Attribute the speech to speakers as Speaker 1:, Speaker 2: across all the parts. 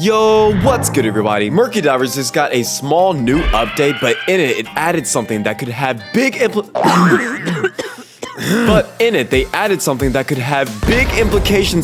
Speaker 1: Yo, what's good everybody? Murky Divers just got a small new update, but in it added something that could have big implications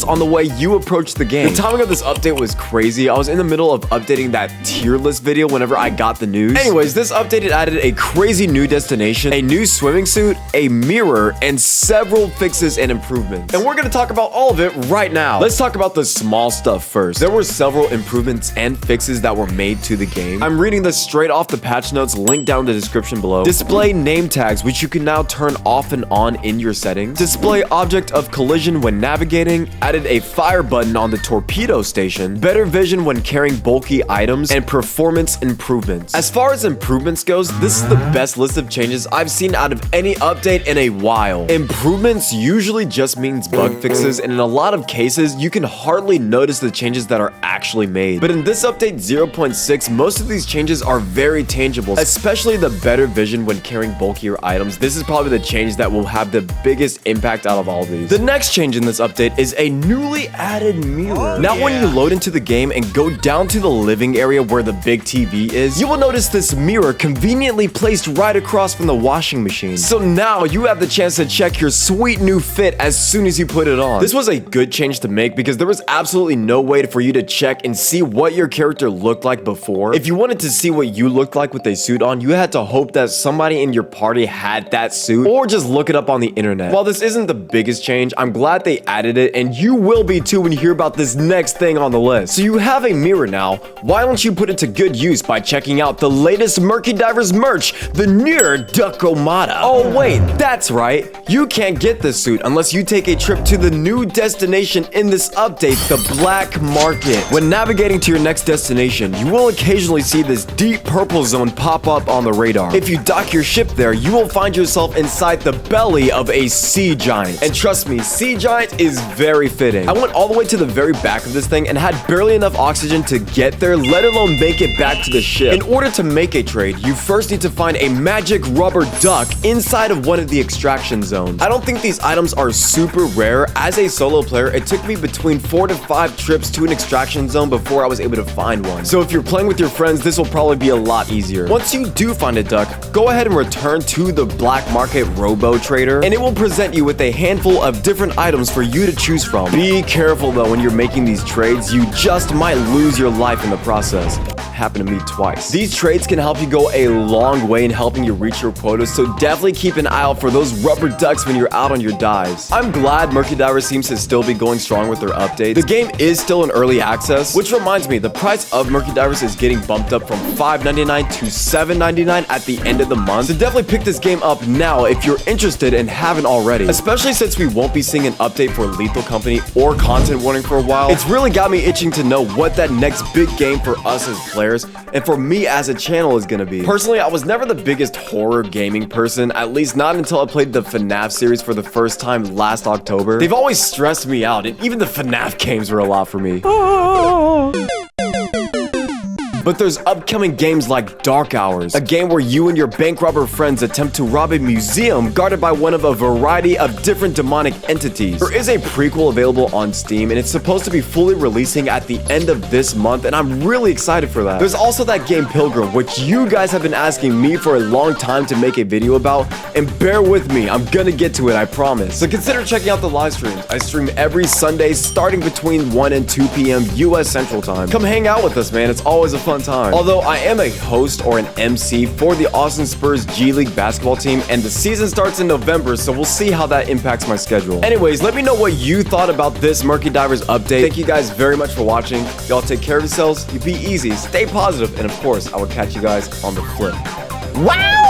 Speaker 1: on the way you approach the game. The timing of this update was crazy. I was in the middle of updating that tier list video whenever I got the news. Anyways, this update added a crazy new destination, a new swimming suit, a mirror, and several fixes and improvements. And we're gonna talk about all of it right now. Let's talk about the small stuff first. There were several improvements and fixes that were made to the game. I'm reading this straight off the patch notes linked down in the description below. Display name tags, which you can now turn off and on in your settings. Display object of collision when navigating. Added a fire button on the torpedo station. Better vision when carrying bulky items. And performance improvements. As far as improvements goes, this is the best list of changes I've seen out of any update in a while. Improvements usually just means bug fixes, and in a lot of cases, you can hardly notice the changes that are actually made. But in this update 0.6, most of these changes are very tangible, especially the better vision when carrying bulkier items. This is probably the change that will have the biggest impact out of all these. The next change in this update is a newly added mirror. When you load into the game and go down to the living area where the big TV is, you will notice this mirror conveniently placed right across from the washing machine. So now you have the chance to check your sweet new fit as soon as you put it on. This was a good change to make because there was absolutely no way for you to check and see what your character looked like before. If you wanted to see what you looked like with a suit on, you had to hope that somebody in your party had that suit or just look it up on the internet. While this isn't the biggest change, I'm glad they added it, and you will be too when you hear about this next thing on the list. So you have a mirror now. Why don't you put it to good use by checking out the latest Murky Divers merch, the Near Duckomata? Oh wait, that's right. You can't get this suit unless you take a trip to the new destination in this update, the Black Market. When navigating to your next destination, you will occasionally see this deep purple zone pop up on the radar. If you dock your ship there, you will find yourself inside the belly of a sea giant. And trust me, sea giant is very fitting. I went all the way to the very back of this thing and had barely enough oxygen to get there, let alone make it back to the ship. In order to make a trade, you first need to find a magic rubber duck inside of one of the extraction zones. I don't think these items are super rare. As a solo player, it took me between 4 to 5 trips to an extraction zone before I was able to find one. So if you're playing with your friends, this will probably be a lot easier. Once you do find a duck, go ahead and return to the Black Market Robo Trader, and it will present you with a handful of different items for you to choose from. Be careful though when you're making these trades, you just might lose your life in the process. Happened to me twice. These trades can help you go a long way in helping you reach your quotas, so definitely keep an eye out for those rubber ducks when you're out on your dives. I'm glad Murky Divers seems to still be going strong with their updates. The game is still in early access, which reminds me, the price of Murky Divers is getting bumped up from $5.99 to $7.99 at the end of the month. So definitely pick this game up now if you're interested and haven't already, especially since we won't be seeing an update for Lethal Company or content warning for a while. It's really got me itching to know what that next big game for us as players and for me as a channel is gonna be. Personally, I was never the biggest horror gaming person, at least not until I played the FNAF series for the first time last October. They've always stressed me out, and even the FNAF games were a lot for me. But there's upcoming games like Dark Hours, a game where you and your bank robber friends attempt to rob a museum guarded by one of a variety of different demonic entities. There is a prequel available on Steam, and it's supposed to be fully releasing at the end of this month, and I'm really excited for that. There's also that game Pilgrim, which you guys have been asking me for a long time to make a video about, and bear with me, I'm gonna get to it, I promise. So consider checking out the live streams. I stream every Sunday starting between 1 and 2 p.m. US Central Time. Come hang out with us, man. It's always a fun time. Although I am a host or an MC for the Austin Spurs G League basketball team, and the season starts in November, so we'll see how that impacts my schedule. Anyways, let me know what you thought about this Murky Divers update. Thank you guys very much for watching. Y'all take care of yourselves, you be easy, stay positive, and of course, I will catch you guys on the flip. Wow!